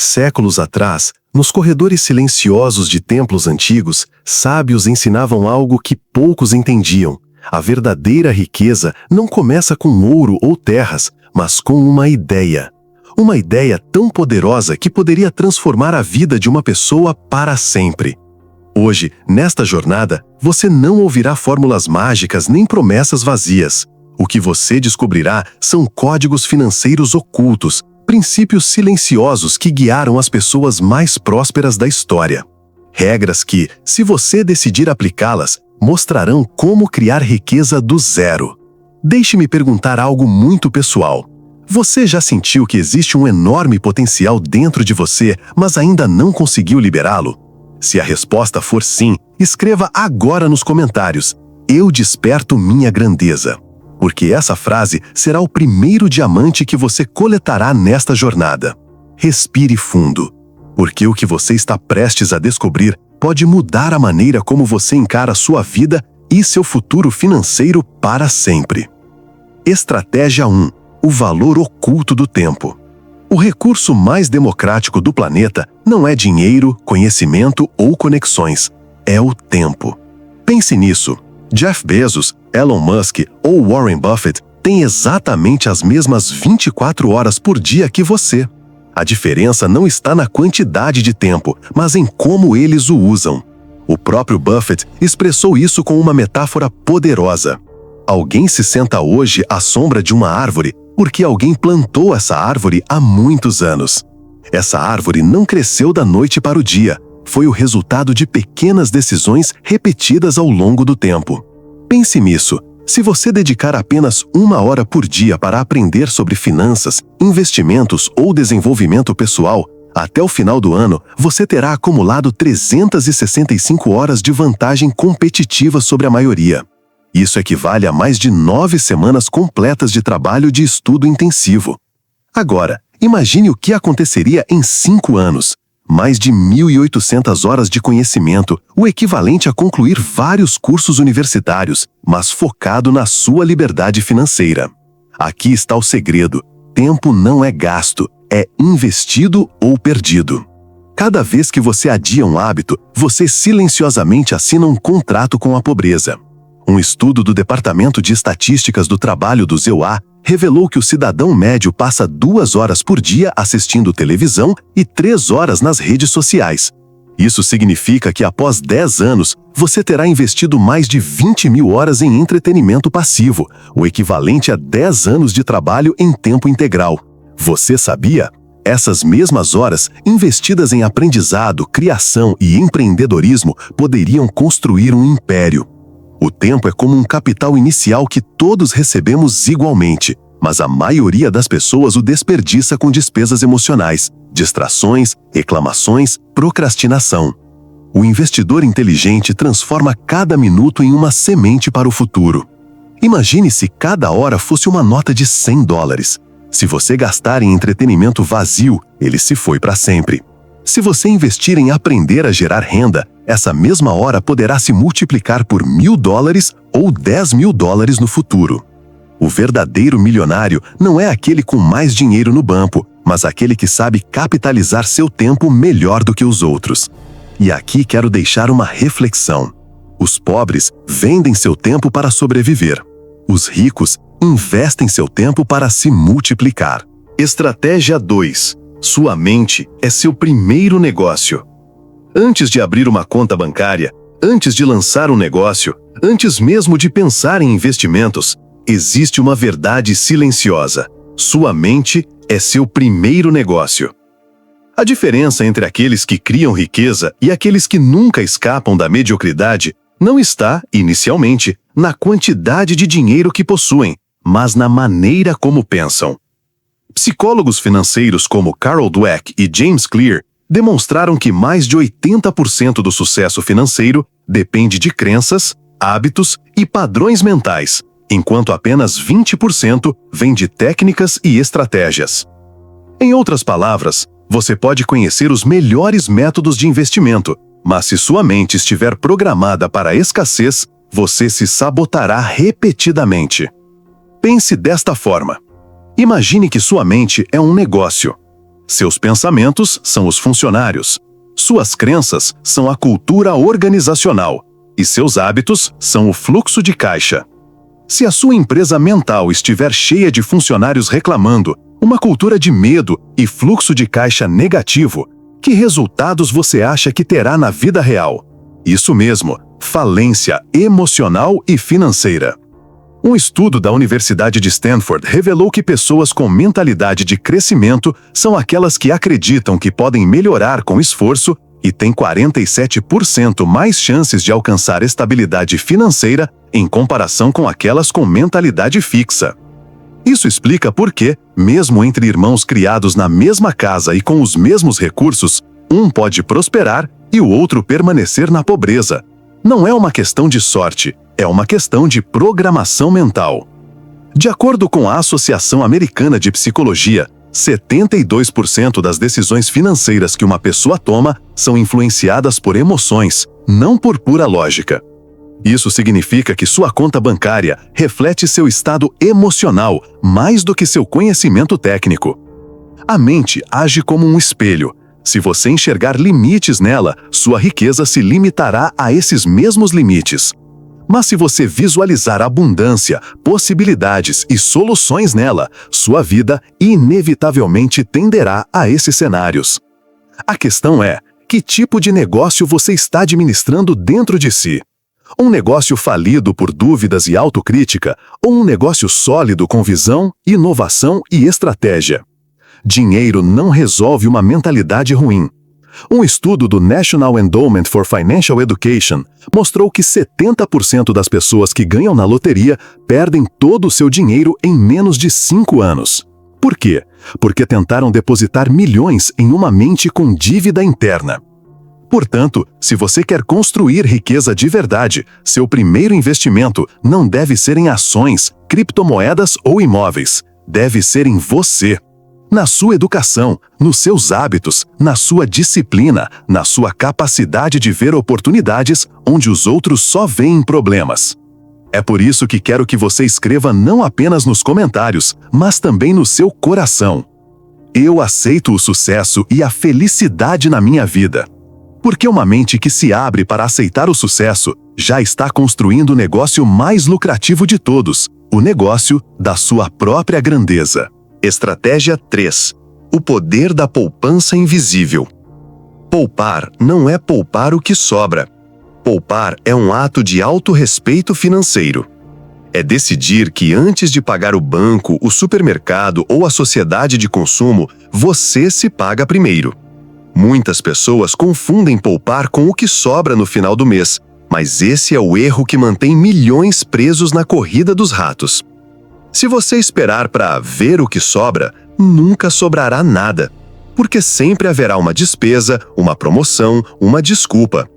Séculos atrás, nos corredores silenciosos de templos antigos, sábios ensinavam algo que poucos entendiam. A verdadeira riqueza não começa com ouro ou terras, mas com uma ideia. Uma ideia tão poderosa que poderia transformar a vida de uma pessoa para sempre. Hoje, nesta jornada, você não ouvirá fórmulas mágicas nem promessas vazias. O que você descobrirá são códigos financeiros ocultos, princípios silenciosos que guiaram as pessoas mais prósperas da história. Regras que, se você decidir aplicá-las, mostrarão como criar riqueza do zero. Deixe-me perguntar algo muito pessoal. Você já sentiu que existe um enorme potencial dentro de você, mas ainda não conseguiu liberá-lo? Se a resposta for sim, escreva agora nos comentários: "Eu desperto minha grandeza", porque essa frase será o primeiro diamante que você coletará nesta jornada. Respire fundo, porque o que você está prestes a descobrir pode mudar a maneira como você encara sua vida e seu futuro financeiro para sempre. Estratégia 1. O valor oculto do tempo. O recurso mais democrático do planeta não é dinheiro, conhecimento ou conexões, é o tempo. Pense nisso. Jeff Bezos, Elon Musk ou Warren Buffett têm exatamente as mesmas 24 horas por dia que você. A diferença não está na quantidade de tempo, mas em como eles o usam. O próprio Buffett expressou isso com uma metáfora poderosa. Alguém se senta hoje à sombra de uma árvore porque alguém plantou essa árvore há muitos anos. Essa árvore não cresceu da noite para o dia, foi o resultado de pequenas decisões repetidas ao longo do tempo. Pense nisso. Se você dedicar apenas 1 hora por dia para aprender sobre finanças, investimentos ou desenvolvimento pessoal, até o final do ano, você terá acumulado 365 horas de vantagem competitiva sobre a maioria. Isso equivale a mais de 9 semanas completas de trabalho de estudo intensivo. Agora, imagine o que aconteceria em 5 anos. Mais de 1.800 horas de conhecimento, o equivalente a concluir vários cursos universitários, mas focado na sua liberdade financeira. Aqui está o segredo: tempo não é gasto, é investido ou perdido. Cada vez que você adia um hábito, você silenciosamente assina um contrato com a pobreza. Um estudo do Departamento de Estatísticas do Trabalho do ZEUA revelou que o cidadão médio passa 2 horas por dia assistindo televisão e 3 horas nas redes sociais. Isso significa que após 10 anos, você terá investido mais de 20.000 horas em entretenimento passivo, o equivalente a 10 anos de trabalho em tempo integral. Você sabia? Essas mesmas horas, investidas em aprendizado, criação e empreendedorismo, poderiam construir um império. O tempo é como um capital inicial que todos recebemos igualmente, mas a maioria das pessoas o desperdiça com despesas emocionais, distrações, reclamações, procrastinação. O investidor inteligente transforma cada minuto em uma semente para o futuro. Imagine se cada hora fosse uma nota de $100. Se você gastar em entretenimento vazio, ele se foi para sempre. Se você investir em aprender a gerar renda, essa mesma hora poderá se multiplicar por $1.000 ou $10.000 no futuro. O verdadeiro milionário não é aquele com mais dinheiro no banco, mas aquele que sabe capitalizar seu tempo melhor do que os outros. E aqui quero deixar uma reflexão. Os pobres vendem seu tempo para sobreviver. Os ricos investem seu tempo para se multiplicar. Estratégia 2. Sua mente é seu primeiro negócio. Antes de abrir uma conta bancária, antes de lançar um negócio, antes mesmo de pensar em investimentos, existe uma verdade silenciosa: sua mente é seu primeiro negócio. A diferença entre aqueles que criam riqueza e aqueles que nunca escapam da mediocridade não está, inicialmente, na quantidade de dinheiro que possuem, mas na maneira como pensam. Psicólogos financeiros como Carol Dweck e James Clear demonstraram que mais de 80% do sucesso financeiro depende de crenças, hábitos e padrões mentais, enquanto apenas 20% vem de técnicas e estratégias. Em outras palavras, você pode conhecer os melhores métodos de investimento, mas se sua mente estiver programada para a escassez, você se sabotará repetidamente. Pense desta forma. Imagine que sua mente é um negócio. Seus pensamentos são os funcionários. Suas crenças são a cultura organizacional. E seus hábitos são o fluxo de caixa. Se a sua empresa mental estiver cheia de funcionários reclamando, uma cultura de medo e fluxo de caixa negativo, que resultados você acha que terá na vida real? Isso mesmo, falência emocional e financeira. Um estudo da Universidade de Stanford revelou que pessoas com mentalidade de crescimento são aquelas que acreditam que podem melhorar com esforço e têm 47% mais chances de alcançar estabilidade financeira em comparação com aquelas com mentalidade fixa. Isso explica por que, mesmo entre irmãos criados na mesma casa e com os mesmos recursos, um pode prosperar e o outro permanecer na pobreza. Não é uma questão de sorte, é uma questão de programação mental. De acordo com a Associação Americana de Psicologia, 72% das decisões financeiras que uma pessoa toma são influenciadas por emoções, não por pura lógica. Isso significa que sua conta bancária reflete seu estado emocional mais do que seu conhecimento técnico. A mente age como um espelho. Se você enxergar limites nela, sua riqueza se limitará a esses mesmos limites. Mas se você visualizar abundância, possibilidades e soluções nela, sua vida inevitavelmente tenderá a esses cenários. A questão é, que tipo de negócio você está administrando dentro de si? Um negócio falido por dúvidas e autocrítica, ou um negócio sólido com visão, inovação e estratégia? Dinheiro não resolve uma mentalidade ruim. Um estudo do National Endowment for Financial Education mostrou que 70% das pessoas que ganham na loteria perdem todo o seu dinheiro em menos de 5 anos. Por quê? Porque tentaram depositar milhões em uma mente com dívida interna. Portanto, se você quer construir riqueza de verdade, seu primeiro investimento não deve ser em ações, criptomoedas ou imóveis. Deve ser em você. Na sua educação, nos seus hábitos, na sua disciplina, na sua capacidade de ver oportunidades onde os outros só veem problemas. É por isso que quero que você escreva não apenas nos comentários, mas também no seu coração. Eu aceito o sucesso e a felicidade na minha vida. Porque uma mente que se abre para aceitar o sucesso já está construindo o negócio mais lucrativo de todos, o negócio da sua própria grandeza. Estratégia 3. O poder da poupança invisível. Poupar não é poupar o que sobra. Poupar é um ato de autorrespeito financeiro. É decidir que antes de pagar o banco, o supermercado ou a sociedade de consumo, você se paga primeiro. Muitas pessoas confundem poupar com o que sobra no final do mês, mas esse é o erro que mantém milhões presos na corrida dos ratos. Se você esperar para ver o que sobra, nunca sobrará nada, porque sempre haverá uma despesa, uma promoção, uma desculpa.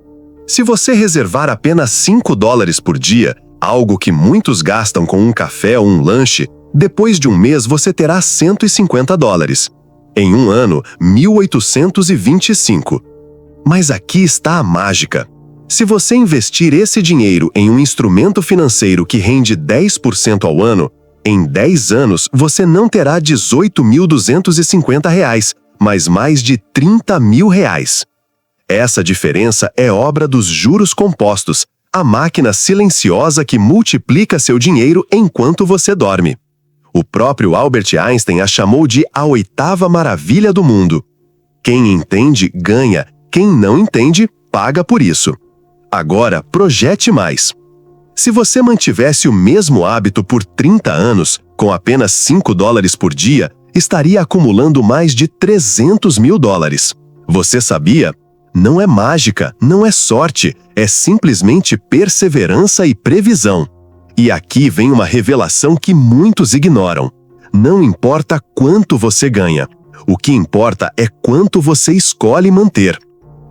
Se você reservar apenas $5 por dia, algo que muitos gastam com um café ou um lanche, depois de um mês você terá $150. Em um ano, 1.825. Mas aqui está a mágica. Se você investir esse dinheiro em um instrumento financeiro que rende 10% ao ano, em 10 anos você não terá R$18.250, mas mais de R$30.000. Essa diferença é obra dos juros compostos, a máquina silenciosa que multiplica seu dinheiro enquanto você dorme. O próprio Albert Einstein a chamou de a 8ª maravilha do mundo. Quem entende, ganha. Quem não entende, paga por isso. Agora, projete mais. Se você mantivesse o mesmo hábito por 30 anos, com apenas $5 por dia, estaria acumulando mais de $300.000. Você sabia? Não é mágica, não é sorte, é simplesmente perseverança e previsão. E aqui vem uma revelação que muitos ignoram. Não importa quanto você ganha. O que importa é quanto você escolhe manter.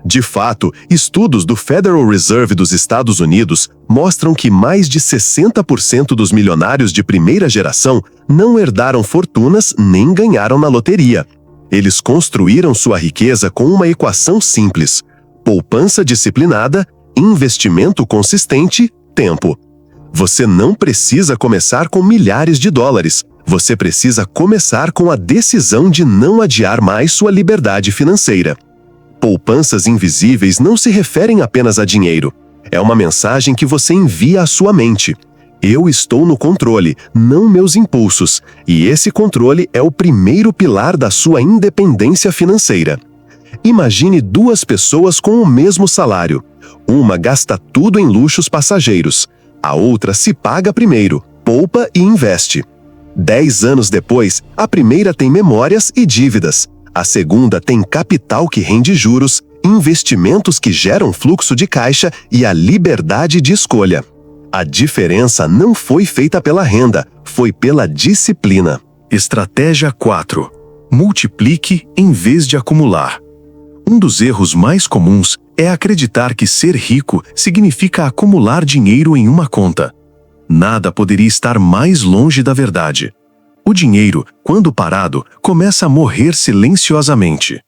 De fato, estudos do Federal Reserve dos Estados Unidos mostram que mais de 60% dos milionários de primeira geração não herdaram fortunas nem ganharam na loteria. Eles construíram sua riqueza com uma equação simples: poupança disciplinada, investimento consistente, tempo. Você não precisa começar com milhares de dólares, Você precisa começar com a decisão de não adiar mais sua liberdade financeira. Poupanças invisíveis não se referem apenas a dinheiro. É uma mensagem que você envia à sua mente. Eu estou no controle, não meus impulsos, e esse controle é o primeiro pilar da sua independência financeira. Imagine duas pessoas com o mesmo salário. Uma gasta tudo em luxos passageiros. A outra se paga primeiro, poupa e investe. 10 anos depois, a primeira tem memórias e dívidas. A segunda tem capital que rende juros, investimentos que geram fluxo de caixa e a liberdade de escolha. A diferença não foi feita pela renda, foi pela disciplina. Estratégia 4. Multiplique em vez de acumular. Um dos erros mais comuns é acreditar que ser rico significa acumular dinheiro em uma conta. Nada poderia estar mais longe da verdade. O dinheiro, quando parado, começa a morrer silenciosamente.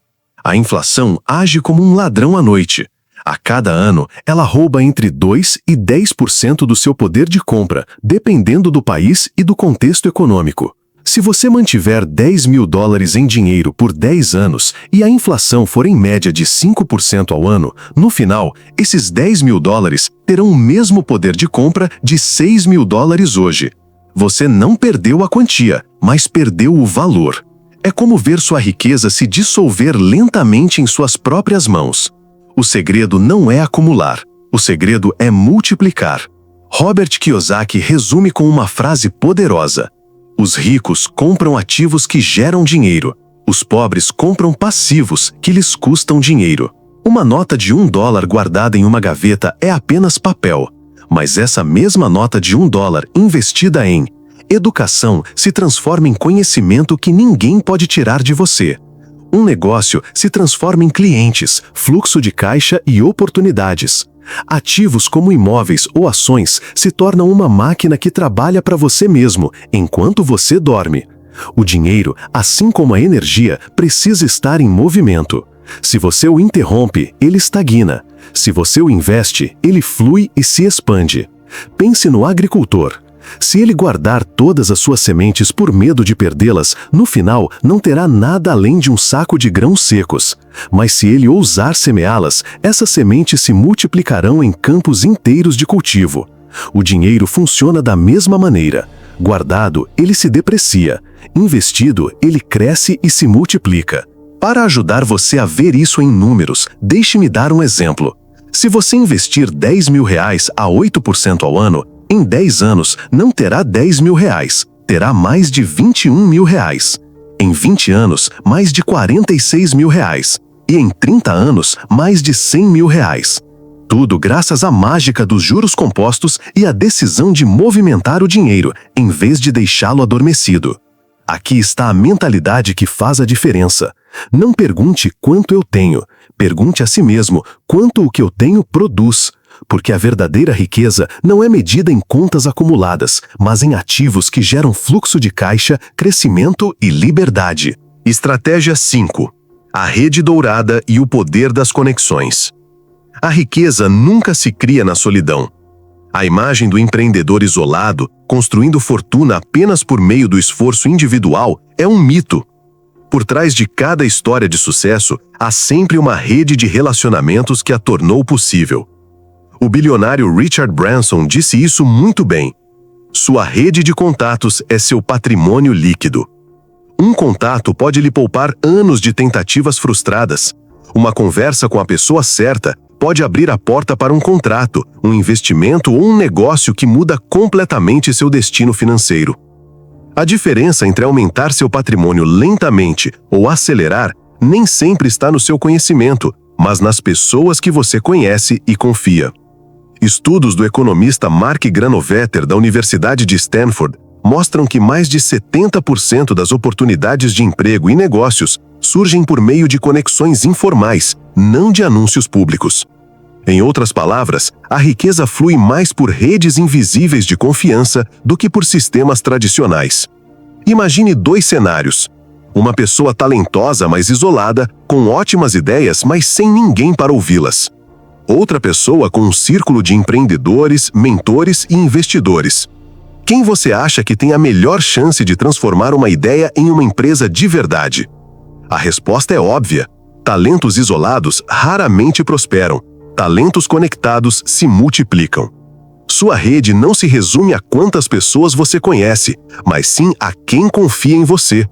A inflação age como um ladrão à noite. A cada ano, ela rouba entre 2% e 10% do seu poder de compra, dependendo do país e do contexto econômico. Se você mantiver $10.000 em dinheiro por 10 anos e a inflação for em média de 5% ao ano, no final, esses $10.000 terão o mesmo poder de compra de $6.000 hoje. Você não perdeu a quantia, mas perdeu o valor. É como ver sua riqueza se dissolver lentamente em suas próprias mãos. O segredo não é acumular, o segredo é multiplicar. Robert Kiyosaki resume com uma frase poderosa: os ricos compram ativos que geram dinheiro. Os pobres compram passivos que lhes custam dinheiro. Uma nota de $1 guardada em uma gaveta é apenas papel. Mas essa mesma nota de $1 investida em educação se transforma em conhecimento que ninguém pode tirar de você. Um negócio se transforma em clientes, fluxo de caixa e oportunidades. Ativos como imóveis ou ações se tornam uma máquina que trabalha para você mesmo, enquanto você dorme. O dinheiro, assim como a energia, precisa estar em movimento. Se você o interrompe, ele estagna. Se você o investe, ele flui e se expande. Pense no agricultor. Se ele guardar todas as suas sementes por medo de perdê-las, no final não terá nada além de um saco de grãos secos. Mas se ele ousar semeá-las, essas sementes se multiplicarão em campos inteiros de cultivo. O dinheiro funciona da mesma maneira. Guardado, ele se deprecia. Investido, ele cresce e se multiplica. Para ajudar você a ver isso em números, deixe-me dar um exemplo. Se você investir R$10.000 a 8% ao ano, em 10 anos não terá R$10.000, terá mais de R$21.000. Em 20 anos, mais de R$46.000. E em 30 anos, mais de R$100.000. Tudo graças à mágica dos juros compostos e à decisão de movimentar o dinheiro, em vez de deixá-lo adormecido. Aqui está a mentalidade que faz a diferença. Não pergunte quanto eu tenho, pergunte a si mesmo quanto o que eu tenho produz. Porque a verdadeira riqueza não é medida em contas acumuladas, mas em ativos que geram fluxo de caixa, crescimento e liberdade. Estratégia 5. A rede dourada e o poder das conexões. A riqueza nunca se cria na solidão. A imagem do empreendedor isolado, construindo fortuna apenas por meio do esforço individual, é um mito. Por trás de cada história de sucesso, há sempre uma rede de relacionamentos que a tornou possível. O bilionário Richard Branson disse isso muito bem. Sua rede de contatos é seu patrimônio líquido. Um contato pode lhe poupar anos de tentativas frustradas. Uma conversa com a pessoa certa pode abrir a porta para um contrato, um investimento ou um negócio que muda completamente seu destino financeiro. A diferença entre aumentar seu patrimônio lentamente ou acelerar nem sempre está no seu conhecimento, mas nas pessoas que você conhece e confia. Estudos do economista Mark Granovetter da Universidade de Stanford mostram que mais de 70% das oportunidades de emprego e negócios surgem por meio de conexões informais, não de anúncios públicos. Em outras palavras, a riqueza flui mais por redes invisíveis de confiança do que por sistemas tradicionais. Imagine 2 cenários. Uma pessoa talentosa, mas isolada, com ótimas ideias, mas sem ninguém para ouvi-las. Outra pessoa com um círculo de empreendedores, mentores e investidores. Quem você acha que tem a melhor chance de transformar uma ideia em uma empresa de verdade? A resposta é óbvia. Talentos isolados raramente prosperam. Talentos conectados se multiplicam. Sua rede não se resume a quantas pessoas você conhece, mas sim a quem confia em você.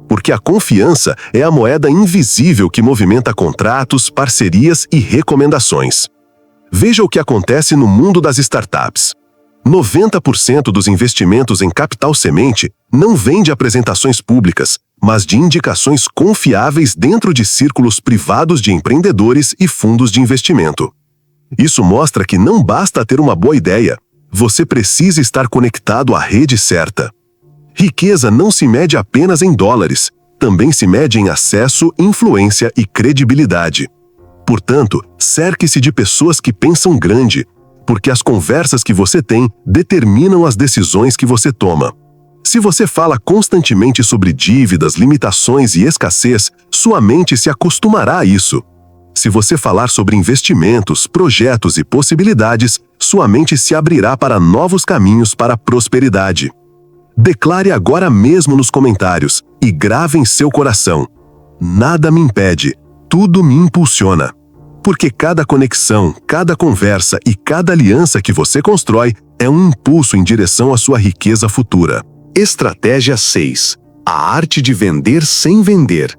Porque a confiança é a moeda invisível que movimenta contratos, parcerias e recomendações. Veja o que acontece no mundo das startups. 90% dos investimentos em capital semente não vem de apresentações públicas, mas de indicações confiáveis dentro de círculos privados de empreendedores e fundos de investimento. Isso mostra que não basta ter uma boa ideia, você precisa estar conectado à rede certa. Riqueza não se mede apenas em dólares, também se mede em acesso, influência e credibilidade. Portanto, cerque-se de pessoas que pensam grande, porque as conversas que você tem determinam as decisões que você toma. Se você fala constantemente sobre dívidas, limitações e escassez, sua mente se acostumará a isso. Se você falar sobre investimentos, projetos e possibilidades, sua mente se abrirá para novos caminhos para a prosperidade. Declare agora mesmo nos comentários e grave em seu coração: nada me impede, tudo me impulsiona. Porque cada conexão, cada conversa e cada aliança que você constrói é um impulso em direção à sua riqueza futura. Estratégia 6. A arte de vender sem vender.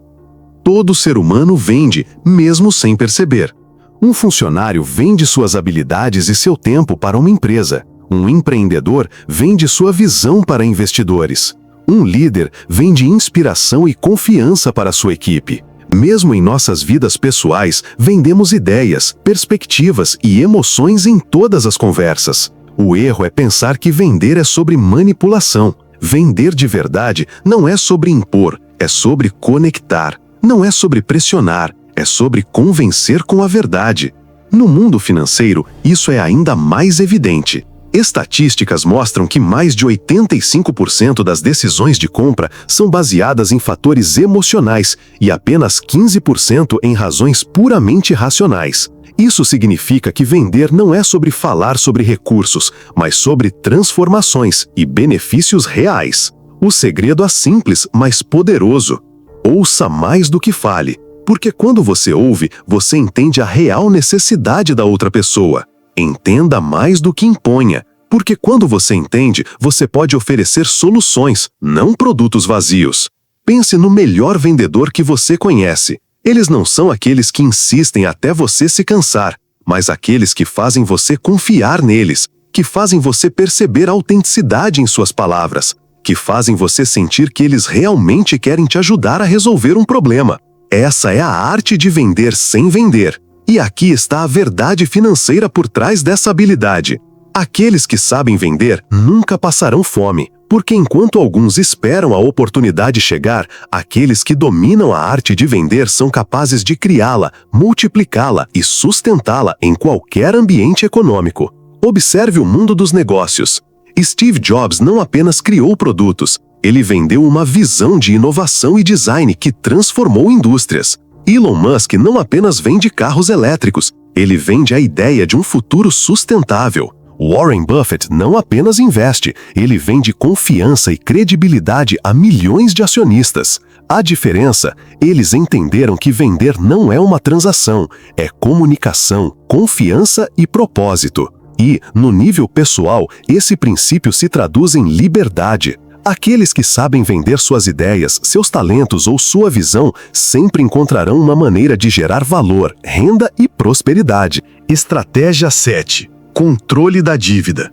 Todo ser humano vende, mesmo sem perceber. Um funcionário vende suas habilidades e seu tempo para uma empresa. Um empreendedor vende sua visão para investidores. Um líder vende inspiração e confiança para sua equipe. Mesmo em nossas vidas pessoais, vendemos ideias, perspectivas e emoções em todas as conversas. O erro é pensar que vender é sobre manipulação. Vender de verdade não é sobre impor, é sobre conectar. Não é sobre pressionar, é sobre convencer com a verdade. No mundo financeiro, isso é ainda mais evidente. Estatísticas mostram que mais de 85% das decisões de compra são baseadas em fatores emocionais e apenas 15% em razões puramente racionais. Isso significa que vender não é sobre falar sobre recursos, mas sobre transformações e benefícios reais. O segredo é simples, mas poderoso. Ouça mais do que fale, porque quando você ouve, você entende a real necessidade da outra pessoa. Entenda mais do que imponha, porque quando você entende, você pode oferecer soluções, não produtos vazios. Pense no melhor vendedor que você conhece. Eles não são aqueles que insistem até você se cansar, mas aqueles que fazem você confiar neles, que fazem você perceber a autenticidade em suas palavras, que fazem você sentir que eles realmente querem te ajudar a resolver um problema. Essa é a arte de vender sem vender. E aqui está a verdade financeira por trás dessa habilidade. Aqueles que sabem vender nunca passarão fome, porque enquanto alguns esperam a oportunidade chegar, aqueles que dominam a arte de vender são capazes de criá-la, multiplicá-la e sustentá-la em qualquer ambiente econômico. Observe o mundo dos negócios. Steve Jobs não apenas criou produtos, ele vendeu uma visão de inovação e design que transformou indústrias. Elon Musk não apenas vende carros elétricos, ele vende a ideia de um futuro sustentável. Warren Buffett não apenas investe, ele vende confiança e credibilidade a milhões de acionistas. A diferença, eles entenderam que vender não é uma transação, é comunicação, confiança e propósito. E, no nível pessoal, esse princípio se traduz em liberdade. Aqueles que sabem vender suas ideias, seus talentos ou sua visão sempre encontrarão uma maneira de gerar valor, renda e prosperidade. Estratégia 7. Controle da dívida.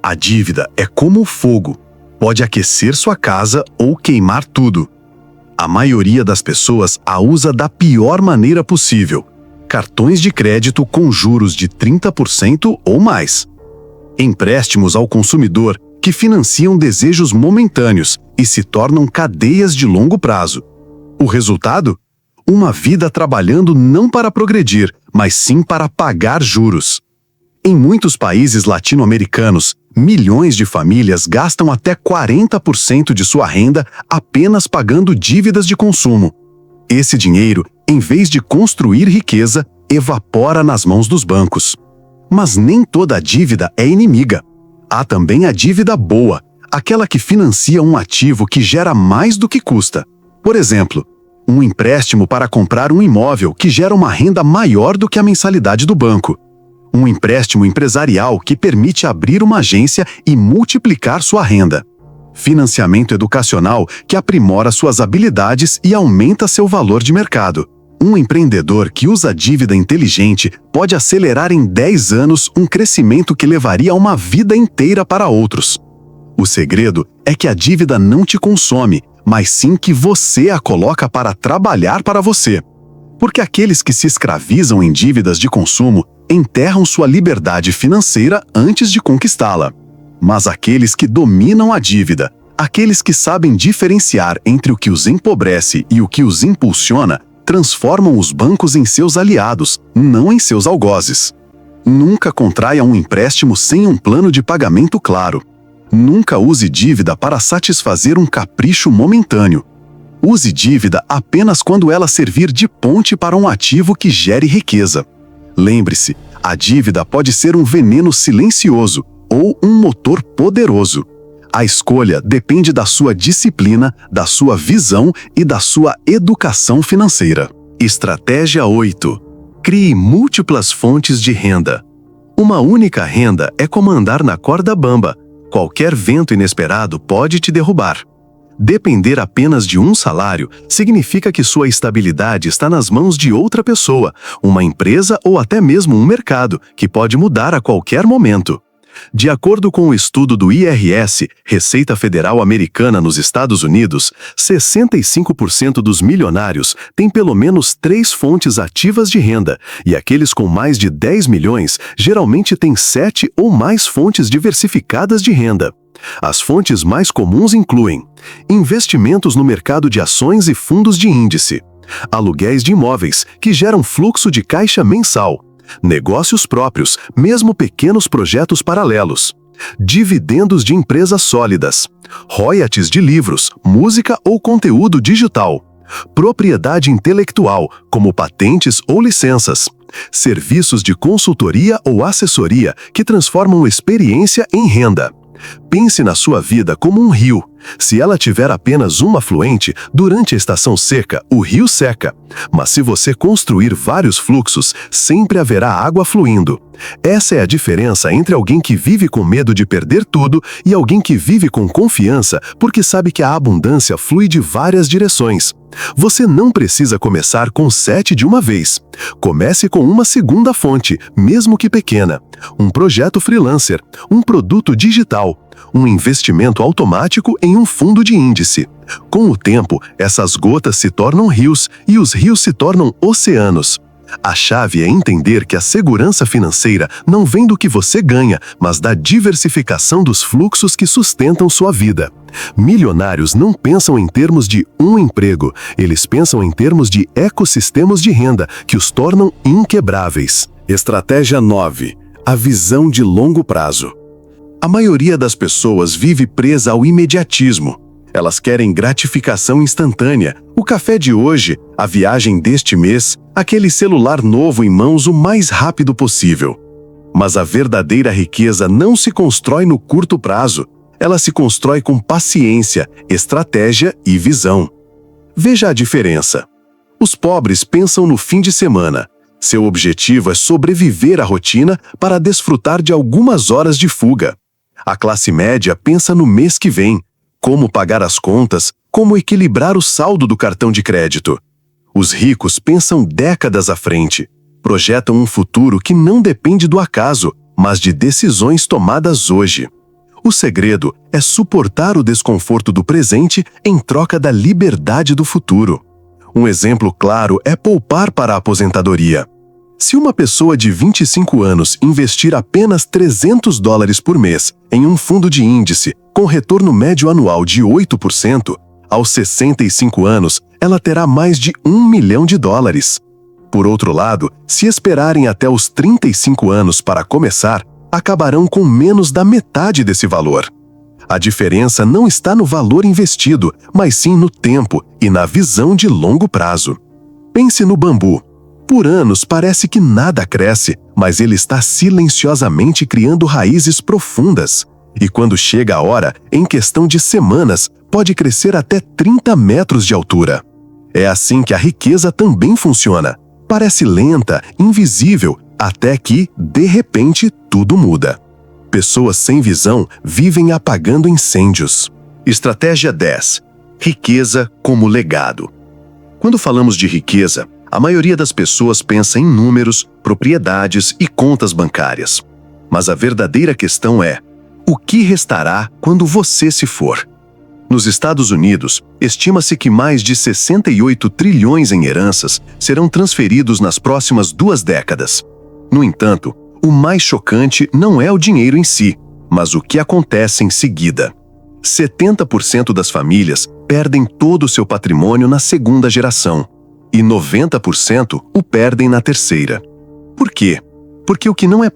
A dívida é como o fogo. Pode aquecer sua casa ou queimar tudo. A maioria das pessoas a usa da pior maneira possível. Cartões de crédito com juros de 30% ou mais. Empréstimos ao consumidor que financiam desejos momentâneos e se tornam cadeias de longo prazo. O resultado? Uma vida trabalhando não para progredir, mas sim para pagar juros. Em muitos países latino-americanos, milhões de famílias gastam até 40% de sua renda apenas pagando dívidas de consumo. Esse dinheiro, em vez de construir riqueza, evapora nas mãos dos bancos. Mas nem toda a dívida é inimiga. Há também a dívida boa, aquela que financia um ativo que gera mais do que custa. Por exemplo, um empréstimo para comprar um imóvel que gera uma renda maior do que a mensalidade do banco. Um empréstimo empresarial que permite abrir uma agência e multiplicar sua renda. Financiamento educacional que aprimora suas habilidades e aumenta seu valor de mercado. Um empreendedor que usa dívida inteligente pode acelerar em 10 anos um crescimento que levaria uma vida inteira para outros. O segredo é que a dívida não te consome, mas sim que você a coloca para trabalhar para você. Porque aqueles que se escravizam em dívidas de consumo enterram sua liberdade financeira antes de conquistá-la. Mas aqueles que dominam a dívida, aqueles que sabem diferenciar entre o que os empobrece e o que os impulsiona, transformam os bancos em seus aliados, não em seus algozes. Nunca contraia um empréstimo sem um plano de pagamento claro. Nunca use dívida para satisfazer um capricho momentâneo. Use dívida apenas quando ela servir de ponte para um ativo que gere riqueza. Lembre-se, a dívida pode ser um veneno silencioso ou um motor poderoso. A escolha depende da sua disciplina, da sua visão e da sua educação financeira. Estratégia 8. Crie múltiplas fontes de renda. Uma única renda é como andar na corda bamba. Qualquer vento inesperado pode te derrubar. Depender apenas de um salário significa que sua estabilidade está nas mãos de outra pessoa, uma empresa ou até mesmo um mercado, que pode mudar a qualquer momento. De acordo com o estudo do IRS, Receita Federal Americana nos Estados Unidos, 65% dos milionários têm pelo menos 3 fontes ativas de renda, e aqueles com mais de 10 milhões geralmente têm 7 ou mais fontes diversificadas de renda. As fontes mais comuns incluem investimentos no mercado de ações e fundos de índice, aluguéis de imóveis, que geram fluxo de caixa mensal, negócios próprios, mesmo pequenos projetos paralelos, dividendos de empresas sólidas, royalties de livros, música ou conteúdo digital, propriedade intelectual, como patentes ou licenças, serviços de consultoria ou assessoria que transformam experiência em renda. Pense na sua vida como um rio. Se ela tiver apenas um afluente, durante a estação seca, o rio seca. Mas se você construir vários fluxos, sempre haverá água fluindo. Essa é a diferença entre alguém que vive com medo de perder tudo e alguém que vive com confiança porque sabe que a abundância flui de várias direções. Você não precisa começar com 7 de uma vez. Comece com uma segunda fonte, mesmo que pequena. Um projeto freelancer, um produto digital, um investimento automático em um fundo de índice. Com o tempo, essas gotas se tornam rios e os rios se tornam oceanos. A chave é entender que a segurança financeira não vem do que você ganha, mas da diversificação dos fluxos que sustentam sua vida. Milionários não pensam em termos de um emprego, eles pensam em termos de ecossistemas de renda que os tornam inquebráveis. Estratégia 9. A visão de longo prazo. A maioria das pessoas vive presa ao imediatismo. Elas querem gratificação instantânea, o café de hoje, a viagem deste mês, aquele celular novo em mãos o mais rápido possível. Mas a verdadeira riqueza não se constrói no curto prazo. Ela se constrói com paciência, estratégia e visão. Veja a diferença. Os pobres pensam no fim de semana. Seu objetivo é sobreviver à rotina para desfrutar de algumas horas de fuga. A classe média pensa no mês que vem. Como pagar as contas, como equilibrar o saldo do cartão de crédito. Os ricos pensam décadas à frente, projetam um futuro que não depende do acaso, mas de decisões tomadas hoje. O segredo é suportar o desconforto do presente em troca da liberdade do futuro. Um exemplo claro é poupar para a aposentadoria. Se uma pessoa de 25 anos investir apenas $300 por mês em um fundo de índice, com retorno médio anual de 8%, aos 65 anos, ela terá mais de $1 milhão. Por outro lado, se esperarem até os 35 anos para começar, acabarão com menos da metade desse valor. A diferença não está no valor investido, mas sim no tempo e na visão de longo prazo. Pense no bambu. Por anos parece que nada cresce, mas ele está silenciosamente criando raízes profundas. E quando chega a hora, em questão de semanas, pode crescer até 30 metros de altura. É assim que a riqueza também funciona. Parece lenta, invisível, até que, de repente, tudo muda. Pessoas sem visão vivem apagando incêndios. Estratégia 10. Riqueza como legado. Quando falamos de riqueza, a maioria das pessoas pensa em números, propriedades e contas bancárias. Mas a verdadeira questão é: o que restará quando você se for? Nos Estados Unidos, estima-se que mais de 68 trilhões em heranças serão transferidos nas próximas 2 décadas. No entanto, o mais chocante não é o dinheiro em si, mas o que acontece em seguida. 70% das famílias perdem todo o seu patrimônio na segunda geração, e 90% o perdem na terceira. Por quê? Porque o que não é